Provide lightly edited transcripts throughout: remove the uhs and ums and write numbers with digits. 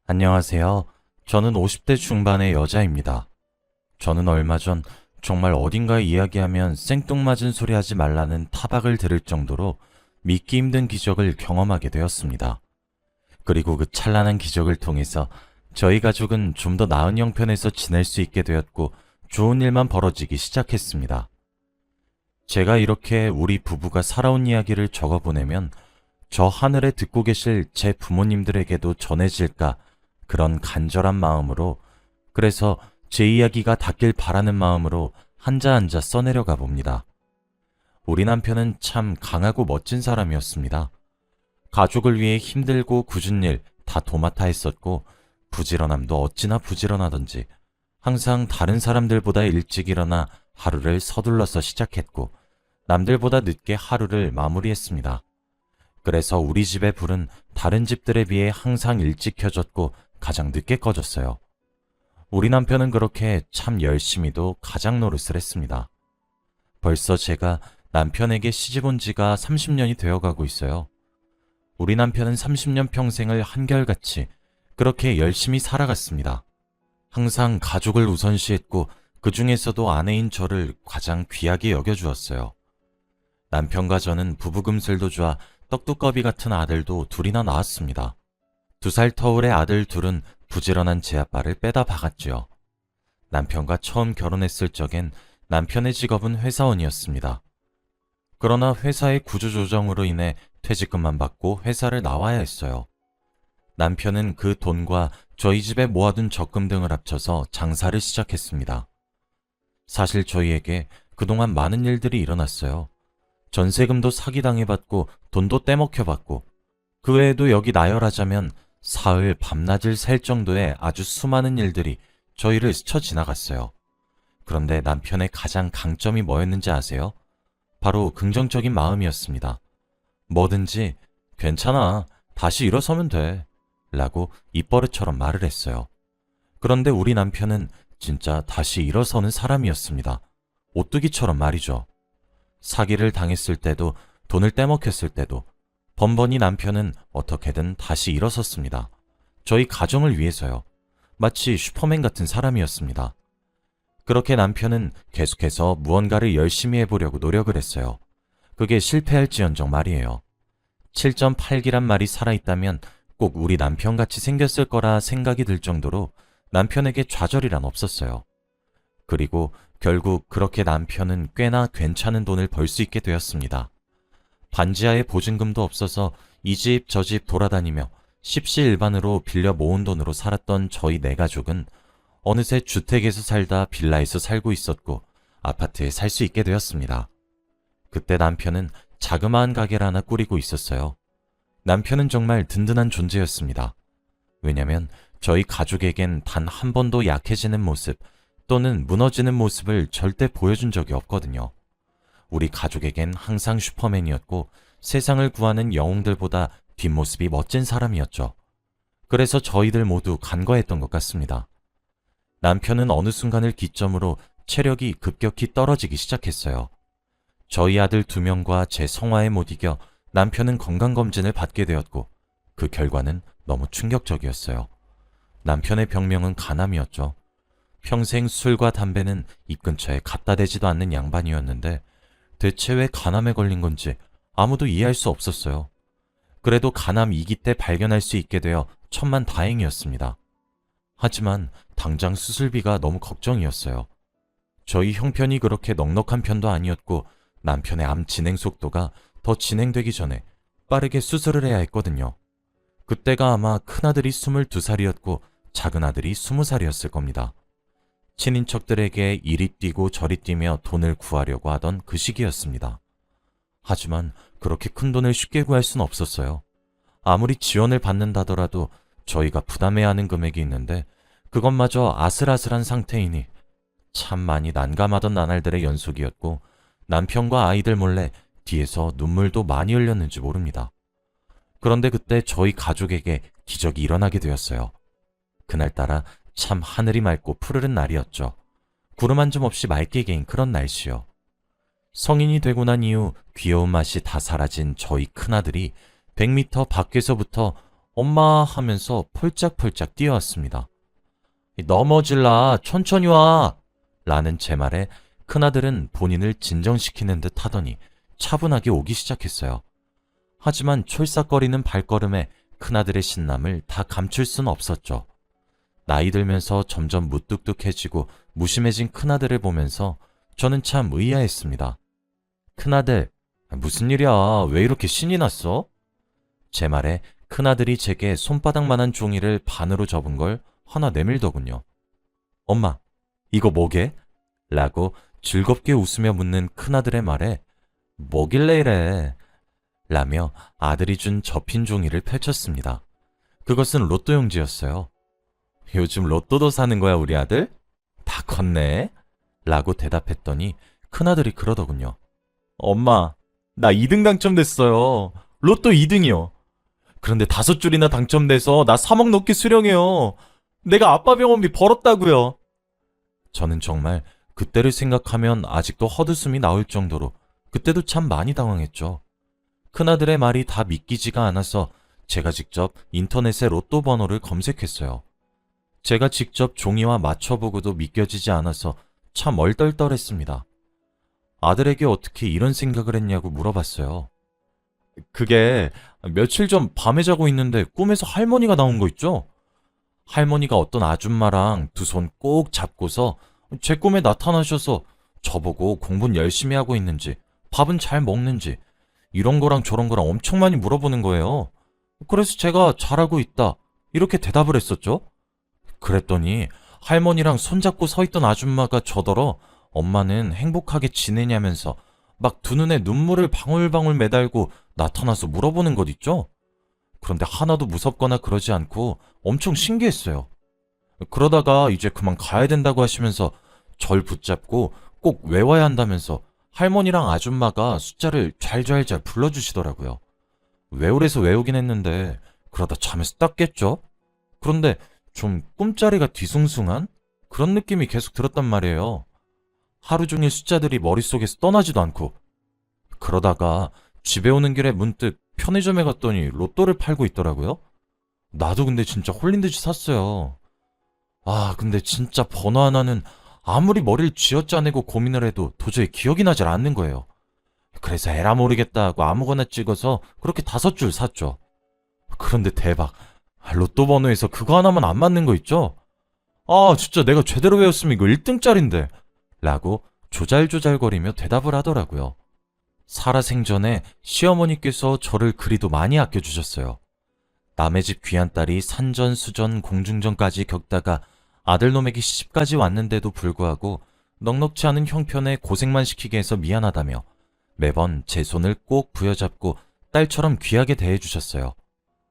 안녕하세요. 저는 50대 중반의 여자입니다. 저는 얼마 전 정말 어딘가에 이야기하면 생뚱맞은 소리 하지 말라는 타박을 들을 정도로 믿기 힘든 기적을 경험하게 되었습니다. 그리고 그 찬란한 기적을 통해서 저희 가족은 좀 더 나은 형편에서 지낼 수 있게 되었고 좋은 일만 벌어지기 시작했습니다. 제가 이렇게 우리 부부가 살아온 이야기를 적어보내면 저 하늘에 듣고 계실 제 부모님들에게도 전해질까 그런 간절한 마음으로, 그래서 제 이야기가 닿길 바라는 마음으로 한자 한자 써내려가 봅니다. 우리 남편은 참 강하고 멋진 사람이었습니다. 가족을 위해 힘들고 굳은 일 다 도맡아 했었고, 부지런함도 어찌나 부지런하던지 항상 다른 사람들보다 일찍 일어나 하루를 서둘러서 시작했고 남들보다 늦게 하루를 마무리했습니다. 그래서 우리 집의 불은 다른 집들에 비해 항상 일찍 켜졌고 가장 늦게 꺼졌어요. 우리 남편은 그렇게 참 열심히도 가장 노릇을 했습니다. 벌써 제가 남편에게 시집 온 지가 30년이 되어가고 있어요. 우리 남편은 30년 평생을 한결같이 그렇게 열심히 살아갔습니다. 항상 가족을 우선시했고 그 중에서도 아내인 저를 가장 귀하게 여겨주었어요. 남편과 저는 부부금슬도 좋아 떡두꺼비 같은 아들도 둘이나 낳았습니다. 2살 터울의 아들 둘은 부지런한 제 아빠를 빼다 박았지요. 남편과 처음 결혼했을 적엔 남편의 직업은 회사원이었습니다. 그러나 회사의 구조조정으로 인해 퇴직금만 받고 회사를 나와야 했어요. 남편은 그 돈과 저희 집에 모아둔 적금 등을 합쳐서 장사를 시작했습니다. 사실 저희에게 그동안 많은 일들이 일어났어요. 전세금도 사기당해받고 돈도 떼먹혀받고, 그 외에도 여기 나열하자면 사흘 밤낮을 셀 정도의 아주 수많은 일들이 저희를 스쳐 지나갔어요. 그런데 남편의 가장 강점이 뭐였는지 아세요? 바로 긍정적인 마음이었습니다. 뭐든지 괜찮아, 다시 일어서면 돼 라고 입버릇처럼 말을 했어요. 그런데 우리 남편은 진짜 다시 일어서는 사람이었습니다. 오뚜기처럼 말이죠. 사기를 당했을 때도 돈을 떼먹혔을 때도 번번이 남편은 어떻게든 다시 일어섰습니다. 저희 가정을 위해서요. 마치 슈퍼맨 같은 사람이었습니다. 그렇게 남편은 계속해서 무언가를 열심히 해보려고 노력을 했어요. 그게 실패할지언정 말이에요. 7.8기란 말이 살아있다면 꼭 우리 남편같이 생겼을 거라 생각이 들 정도로 남편에게 좌절이란 없었어요. 그리고 결국 그렇게 남편은 꽤나 괜찮은 돈을 벌 수 있게 되었습니다. 반지하에 보증금도 없어서 이 집 저 집 돌아다니며 십시일반으로 빌려 모은 돈으로 살았던 저희 네 가족은 어느새 주택에서 살다 빌라에서 살고 있었고 아파트에 살 수 있게 되었습니다. 그때 남편은 자그마한 가게를 하나 꾸리고 있었어요. 남편은 정말 든든한 존재였습니다. 왜냐면 저희 가족에겐 단 한 번도 약해지는 모습 또는 무너지는 모습을 절대 보여준 적이 없거든요. 우리 가족에겐 항상 슈퍼맨이었고 세상을 구하는 영웅들보다 뒷모습이 멋진 사람이었죠. 그래서 저희들 모두 간과했던 것 같습니다. 남편은 어느 순간을 기점으로 체력이 급격히 떨어지기 시작했어요. 저희 아들 2명과 제 성화에 못 이겨 남편은 건강검진을 받게 되었고 그 결과는 너무 충격적이었어요. 남편의 병명은 간암이었죠. 평생 술과 담배는 입 근처에 갖다 대지도 않는 양반이었는데 대체 왜 간암에 걸린 건지 아무도 이해할 수 없었어요. 그래도 간암 2기 때 발견할 수 있게 되어 천만다행이었습니다. 하지만 당장 수술비가 너무 걱정이었어요. 저희 형편이 그렇게 넉넉한 편도 아니었고 남편의 암 진행 속도가 더 진행되기 전에 빠르게 수술을 해야 했거든요. 그때가 아마 큰아들이 22살이었고 작은아들이 20살이었을 겁니다. 친인척들에게 이리 뛰고 저리 뛰며 돈을 구하려고 하던 그 시기였습니다. 하지만 그렇게 큰 돈을 쉽게 구할 순 없었어요. 아무리 지원을 받는다더라도 저희가 부담해야 하는 금액이 있는데 그것마저 아슬아슬한 상태이니 참 많이 난감하던 나날들의 연속이었고 남편과 아이들 몰래 뒤에서 눈물도 많이 흘렸는지 모릅니다. 그런데 그때 저희 가족에게 기적이 일어나게 되었어요. 그날따라 참 하늘이 맑고 푸르른 날이었죠. 구름 한 점 없이 맑게 개인 그런 날씨요. 성인이 되고 난 이후 귀여운 맛이 다 사라진 저희 큰아들이 100m 밖에서부터 엄마 하면서 폴짝폴짝 뛰어왔습니다. 넘어질라, 천천히 와! 라는 제 말에 큰아들은 본인을 진정시키는 듯 하더니 차분하게 오기 시작했어요. 하지만 촐싹거리는 발걸음에 큰아들의 신남을 다 감출 순 없었죠. 나이 들면서 점점 무뚝뚝해지고 무심해진 큰아들을 보면서 저는 참 의아했습니다. 큰아들, 무슨 일이야? 왜 이렇게 신이 났어? 제 말에 큰아들이 제게 손바닥만한 종이를 반으로 접은 걸 하나 내밀더군요. 엄마, 이거 뭐게? 라고 즐겁게 웃으며 묻는 큰아들의 말에 뭐길래 이래? 라며 아들이 준 접힌 종이를 펼쳤습니다. 그것은 로또 용지였어요. 요즘 로또도 사는 거야, 우리 아들? 다 컸네? 라고 대답했더니 큰아들이 그러더군요. 엄마, 나 2등 당첨됐어요. 로또 2등이요. 그런데 5줄이나 당첨돼서 나 3억 넘게 수령해요. 내가 아빠 병원비 벌었다고요. 저는 정말 그때를 생각하면 아직도 헛웃음이 나올 정도로 그때도 참 많이 당황했죠. 큰아들의 말이 다 믿기지가 않아서 제가 직접 인터넷에 로또 번호를 검색했어요. 제가 직접 종이와 맞춰보고도 믿겨지지 않아서 참 얼떨떨했습니다. 아들에게 어떻게 이런 생각을 했냐고 물어봤어요. 그게 며칠 전 밤에 자고 있는데 꿈에서 할머니가 나온 거 있죠? 할머니가 어떤 아줌마랑 두 손 꼭 잡고서 제 꿈에 나타나셔서 저보고 공부는 열심히 하고 있는지, 밥은 잘 먹는지, 이런 거랑 저런 거랑 엄청 많이 물어보는 거예요. 그래서 제가 잘하고 있다, 이렇게 대답을 했었죠. 그랬더니 할머니랑 손잡고 서 있던 아줌마가 저더러 엄마는 행복하게 지내냐면서 막 두 눈에 눈물을 방울방울 매달고 나타나서 물어보는 것 있죠? 그런데 하나도 무섭거나 그러지 않고 엄청 신기했어요. 그러다가 이제 그만 가야 된다고 하시면서 절 붙잡고 꼭 외워야 한다면서 할머니랑 아줌마가 숫자를 잘잘잘 불러주시더라고요. 외우래서 외우긴 했는데 그러다 잠에서 딱 깼죠? 그런데 좀 꿈자리가 뒤숭숭한 그런 느낌이 계속 들었단 말이에요. 하루 종일 숫자들이 머릿속에서 떠나지도 않고. 그러다가 집에 오는 길에 문득 편의점에 갔더니 로또를 팔고 있더라고요. 나도 근데 진짜 홀린 듯이 샀어요. 아, 근데 진짜 번호 하나는 아무리 머리를 쥐어짜내고 고민을 해도 도저히 기억이 나질 않는 거예요. 그래서 에라 모르겠다 하고 아무거나 찍어서 그렇게 5줄 샀죠. 그런데 대박. 로또 번호에서 그거 하나만 안 맞는 거 있죠? 아, 진짜 내가 제대로 외웠으면 이거 1등짜린데. 라고 조잘조잘거리며 대답을 하더라고요. 살아생전에 시어머니께서 저를 그리도 많이 아껴주셨어요. 남의 집 귀한 딸이 산전수전 공중전까지 겪다가 아들놈에게 시집까지 왔는데도 불구하고 넉넉지 않은 형편에 고생만 시키게 해서 미안하다며 매번 제 손을 꼭 부여잡고 딸처럼 귀하게 대해주셨어요.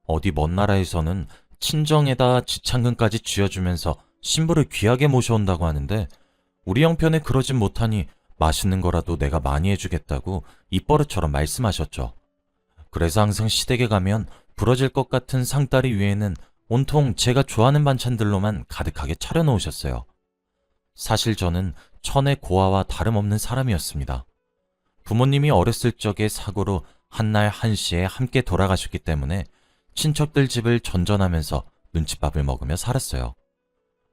어디 먼 나라에서는 친정에다 지창금까지 쥐어주면서 신부를 귀하게 모셔온다고 하는데 우리 형편에 그러진 못하니 맛있는 거라도 내가 많이 해주겠다고 입버릇처럼 말씀하셨죠. 그래서 항상 시댁에 가면 부러질 것 같은 상다리 위에는 온통 제가 좋아하는 반찬들로만 가득하게 차려놓으셨어요. 사실 저는 천의 고아와 다름없는 사람이었습니다. 부모님이 어렸을 적에 사고로 한날 한시에 함께 돌아가셨기 때문에 친척들 집을 전전하면서 눈칫밥을 먹으며 살았어요.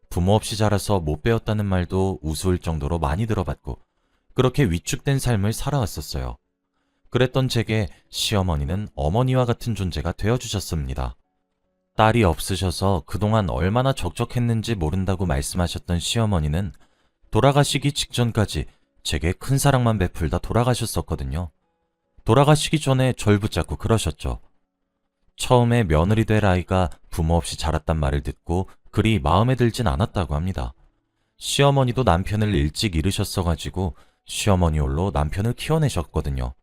부모 없이 자라서 못 배웠다는 말도 우스울 정도로 많이 들어봤고 그렇게 위축된 삶을 살아왔었어요. 그랬던 제게 시어머니는 어머니와 같은 존재가 되어주셨습니다. 딸이 없으셔서 그동안 얼마나 적적했는지 모른다고 말씀하셨던 시어머니는 돌아가시기 직전까지 제게 큰 사랑만 베풀다 돌아가셨었거든요. 돌아가시기 전에 절 붙잡고 그러셨죠. 처음에 며느리 될 아이가 부모 없이 자랐단 말을 듣고 그리 마음에 들진 않았다고 합니다. 시어머니도 남편을 일찍 잃으셨어가지고 시어머니 홀로 남편을 키워내셨거든요.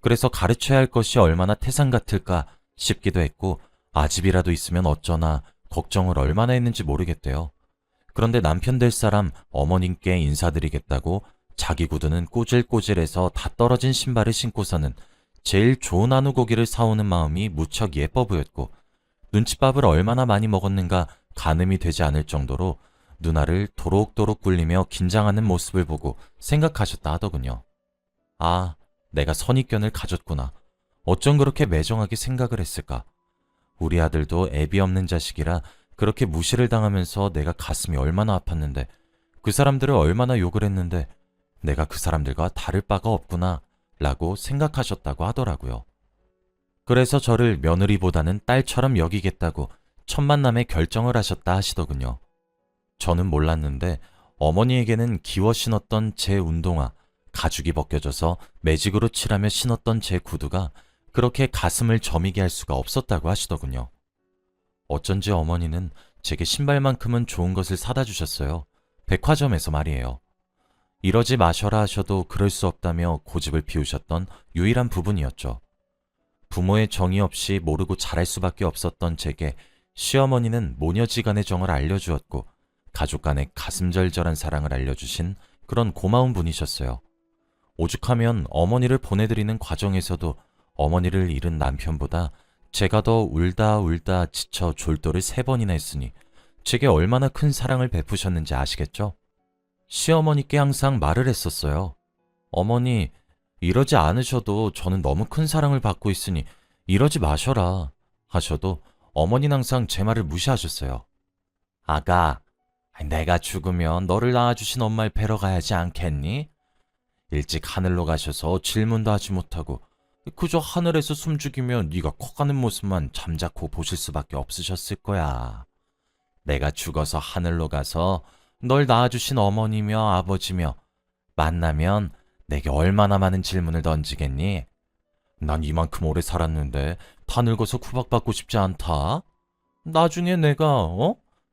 그래서 가르쳐야 할 것이 얼마나 태산 같을까 싶기도 했고 아집이라도 있으면 어쩌나 걱정을 얼마나 했는지 모르겠대요. 그런데 남편 될 사람 어머님께 인사드리겠다고 자기 구두는 꼬질꼬질해서 다 떨어진 신발을 신고서는 제일 좋은 한우 고기를 사오는 마음이 무척 예뻐 보였고 눈칫밥을 얼마나 많이 먹었는가 가늠이 되지 않을 정도로 누나를 도록도록 굴리며 긴장하는 모습을 보고 생각하셨다 하더군요. 아, 내가 선입견을 가졌구나. 어쩜 그렇게 매정하게 생각을 했을까? 우리 아들도 애비 없는 자식이라 그렇게 무시를 당하면서 내가 가슴이 얼마나 아팠는데, 그 사람들을 얼마나 욕을 했는데 내가 그 사람들과 다를 바가 없구나 라고 생각하셨다고 하더라고요. 그래서 저를 며느리보다는 딸처럼 여기겠다고 첫 만남에 결정을 하셨다 하시더군요. 저는 몰랐는데 어머니에게는 기워 신었던 제 운동화, 가죽이 벗겨져서 매직으로 칠하며 신었던 제 구두가 그렇게 가슴을 저미게 할 수가 없었다고 하시더군요. 어쩐지 어머니는 제게 신발만큼은 좋은 것을 사다 주셨어요. 백화점에서 말이에요. 이러지 마셔라 하셔도 그럴 수 없다며 고집을 피우셨던 유일한 부분이었죠. 부모의 정이 없이 모르고 잘할 수밖에 없었던 제게 시어머니는 모녀지간의 정을 알려주었고 가족 간의 가슴절절한 사랑을 알려주신 그런 고마운 분이셨어요. 오죽하면 어머니를 보내드리는 과정에서도 어머니를 잃은 남편보다 제가 더 울다 지쳐 졸도를 3번이나 했으니 제게 얼마나 큰 사랑을 베푸셨는지 아시겠죠? 시어머니께 항상 말을 했었어요. 어머니, 이러지 않으셔도 저는 너무 큰 사랑을 받고 있으니 이러지 마셔라 하셔도 어머니는 항상 제 말을 무시하셨어요. 아가, 내가 죽으면 너를 낳아주신 엄마를 뵈러 가야지 않겠니? 일찍 하늘로 가셔서 질문도 하지 못하고 그저 하늘에서 숨죽이며 네가 커가는 모습만 잠자코 보실 수밖에 없으셨을 거야. 내가 죽어서 하늘로 가서 널 낳아주신 어머니며 아버지며 만나면 내게 얼마나 많은 질문을 던지겠니? 난 이만큼 오래 살았는데 다 늙어서 구박받고 싶지 않다. 나중에 내가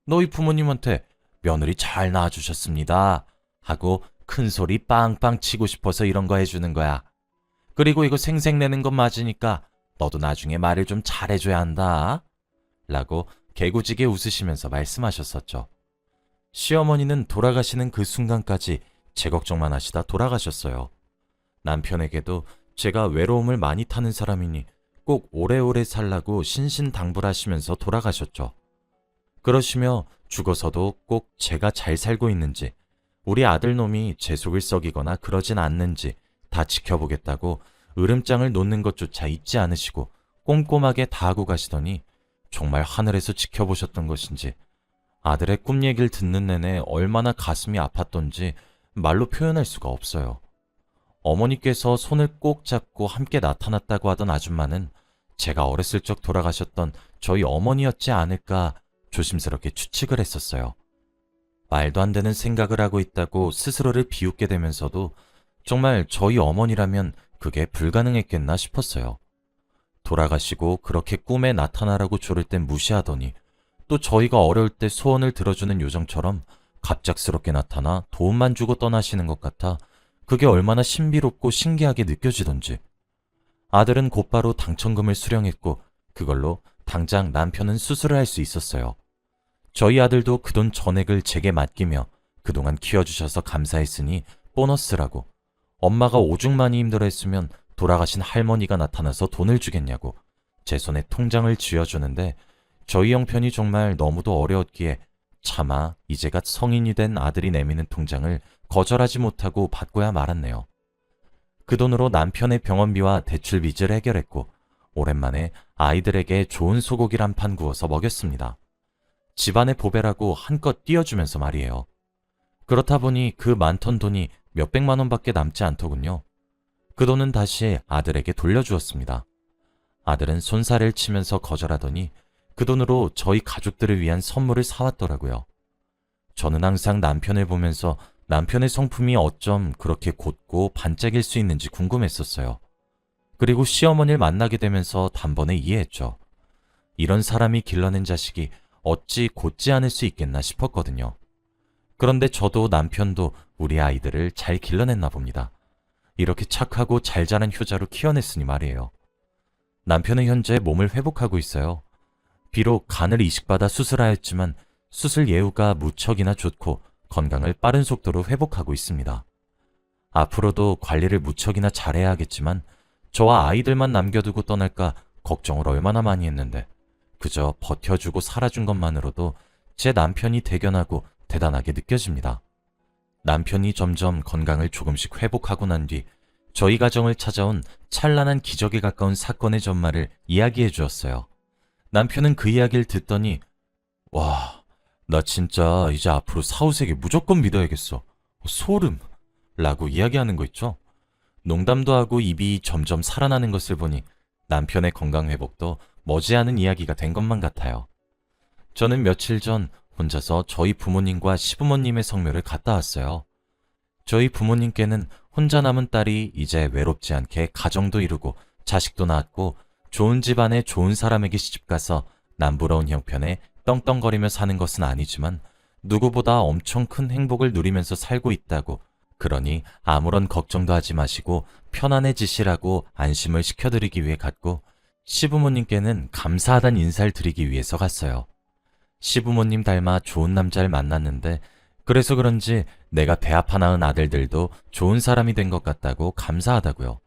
너희 부모님한테 며느리 잘 낳아주셨습니다 하고 큰 소리 빵빵 치고 싶어서 이런 거 해주는 거야. 그리고 이거 생색내는 건 맞으니까 너도 나중에 말을 좀 잘해줘야 한다 라고 개구지게 웃으시면서 말씀하셨었죠. 시어머니는 돌아가시는 그 순간까지 제 걱정만 하시다 돌아가셨어요. 남편에게도 제가 외로움을 많이 타는 사람이니 꼭 오래오래 살라고 신신당부하시면서 돌아가셨죠. 그러시며 죽어서도 꼭 제가 잘 살고 있는지, 우리 아들놈이 제 속을 썩이거나 그러진 않는지 다 지켜보겠다고 으름장을 놓는 것조차 잊지 않으시고 꼼꼼하게 다 하고 가시더니 정말 하늘에서 지켜보셨던 것인지 아들의 꿈 얘기를 듣는 내내 얼마나 가슴이 아팠던지 말로 표현할 수가 없어요. 어머니께서 손을 꼭 잡고 함께 나타났다고 하던 아줌마는 제가 어렸을 적 돌아가셨던 저희 어머니였지 않을까 조심스럽게 추측을 했었어요. 말도 안 되는 생각을 하고 있다고 스스로를 비웃게 되면서도 정말 저희 어머니라면 그게 불가능했겠나 싶었어요. 돌아가시고 그렇게 꿈에 나타나라고 조를 땐 무시하더니 또 저희가 어려울 때 소원을 들어주는 요정처럼 갑작스럽게 나타나 도움만 주고 떠나시는 것 같아 그게 얼마나 신비롭고 신기하게 느껴지던지. 아들은 곧바로 당첨금을 수령했고 그걸로 당장 남편은 수술을 할 수 있었어요. 저희 아들도 그 돈 전액을 제게 맡기며 그동안 키워주셔서 감사했으니 보너스라고, 엄마가 오죽 많이 힘들어했으면 돌아가신 할머니가 나타나서 돈을 주겠냐고 제 손에 통장을 쥐어주는데 저희 형편이 정말 너무도 어려웠기에 차마 이제가 성인이 된 아들이 내미는 통장을 거절하지 못하고 받고야 말았네요. 그 돈으로 남편의 병원비와 대출 빚을 해결했고 오랜만에 아이들에게 좋은 소고기를 한 판 구워서 먹였습니다. 집안의 보배라고 한껏 띄워주면서 말이에요. 그렇다 보니 그 많던 돈이 몇백만 원밖에 남지 않더군요. 그 돈은 다시 아들에게 돌려주었습니다. 아들은 손살을 치면서 거절하더니 그 돈으로 저희 가족들을 위한 선물을 사왔더라고요. 저는 항상 남편을 보면서 남편의 성품이 어쩜 그렇게 곧고 반짝일 수 있는지 궁금했었어요. 그리고 시어머니를 만나게 되면서 단번에 이해했죠. 이런 사람이 길러낸 자식이 어찌 곧지 않을 수 있겠나 싶었거든요. 그런데 저도 남편도 우리 아이들을 잘 길러냈나 봅니다. 이렇게 착하고 잘 자란 효자로 키워냈으니 말이에요. 남편은 현재 몸을 회복하고 있어요. 비록 간을 이식받아 수술하였지만 수술 예후가 무척이나 좋고 건강을 빠른 속도로 회복하고 있습니다. 앞으로도 관리를 무척이나 잘해야 하겠지만 저와 아이들만 남겨두고 떠날까 걱정을 얼마나 많이 했는데 그저 버텨주고 살아준 것만으로도 제 남편이 대견하고 대단하게 느껴집니다. 남편이 점점 건강을 조금씩 회복하고 난 뒤 저희 가정을 찾아온 찬란한 기적에 가까운 사건의 전말을 이야기해 주었어요. 남편은 그 이야기를 듣더니 와, 나 진짜 이제 앞으로 사후세계 무조건 믿어야겠어. 소름! 라고 이야기하는 거 있죠? 농담도 하고 입이 점점 살아나는 것을 보니 남편의 건강 회복도 머지않은 이야기가 된 것만 같아요. 저는 며칠 전 혼자서 저희 부모님과 시부모님의 성묘를 갔다 왔어요. 저희 부모님께는 혼자 남은 딸이 이제 외롭지 않게 가정도 이루고 자식도 낳았고 좋은 집안에 좋은 사람에게 시집가서 남부러운 형편에 떵떵거리며 사는 것은 아니지만 누구보다 엄청 큰 행복을 누리면서 살고 있다고, 그러니 아무런 걱정도 하지 마시고 편안해지시라고 안심을 시켜드리기 위해 갔고, 시부모님께는 감사하단 인사를 드리기 위해서 갔어요. 시부모님 닮아 좋은 남자를 만났는데 그래서 그런지 내가 배 아파 낳은 아들들도 좋은 사람이 된 것 같다고 감사하다고요.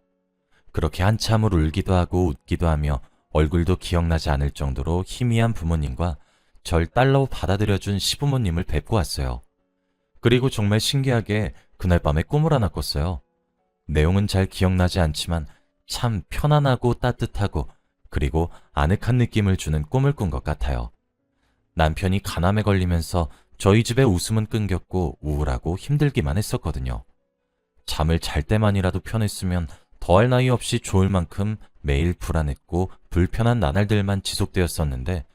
그렇게 한참을 울기도 하고 웃기도 하며 얼굴도 기억나지 않을 정도로 희미한 부모님과 절 딸로 받아들여준 시부모님을 뵙고 왔어요. 그리고 정말 신기하게 그날 밤에 꿈을 하나 꿨어요. 내용은 잘 기억나지 않지만 참 편안하고 따뜻하고 그리고 아늑한 느낌을 주는 꿈을 꾼 것 같아요. 남편이 간암에 걸리면서 저희 집의 웃음은 끊겼고 우울하고 힘들기만 했었거든요. 잠을 잘 때만이라도 편했으면 더할 나위 없이 좋을 만큼 매일 불안했고 불편한 나날들만 지속되었었는데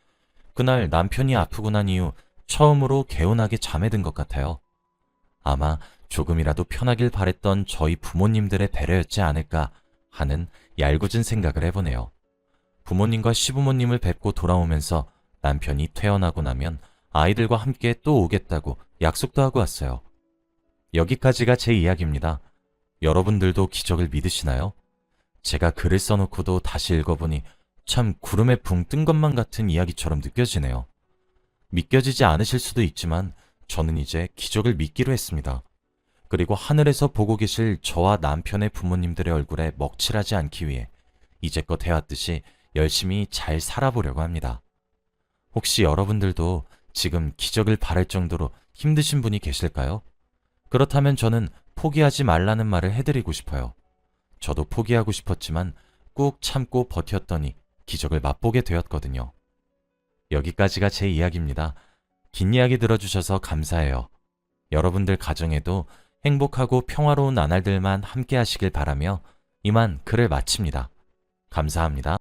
그날 남편이 아프고 난 이후 처음으로 개운하게 잠에 든 것 같아요. 아마 조금이라도 편하길 바랬던 저희 부모님들의 배려였지 않을까 하는 얄궂은 생각을 해보네요. 부모님과 시부모님을 뵙고 돌아오면서 남편이 퇴원하고 나면 아이들과 함께 또 오겠다고 약속도 하고 왔어요. 여기까지가 제 이야기입니다. 여러분들도 기적을 믿으시나요? 제가 글을 써놓고도 다시 읽어보니 참 구름에 붕 뜬 것만 같은 이야기처럼 느껴지네요. 믿겨지지 않으실 수도 있지만 저는 이제 기적을 믿기로 했습니다. 그리고 하늘에서 보고 계실 저와 남편의 부모님들의 얼굴에 먹칠하지 않기 위해 이제껏 해왔듯이 열심히 잘 살아보려고 합니다. 혹시 여러분들도 지금 기적을 바랄 정도로 힘드신 분이 계실까요? 그렇다면 저는 포기하지 말라는 말을 해드리고 싶어요. 저도 포기하고 싶었지만 꾹 참고 버텼더니 기적을 맛보게 되었거든요. 여기까지가 제 이야기입니다. 긴 이야기 들어주셔서 감사해요. 여러분들 가정에도 행복하고 평화로운 나날들만 함께 하시길 바라며 이만 글을 마칩니다. 감사합니다.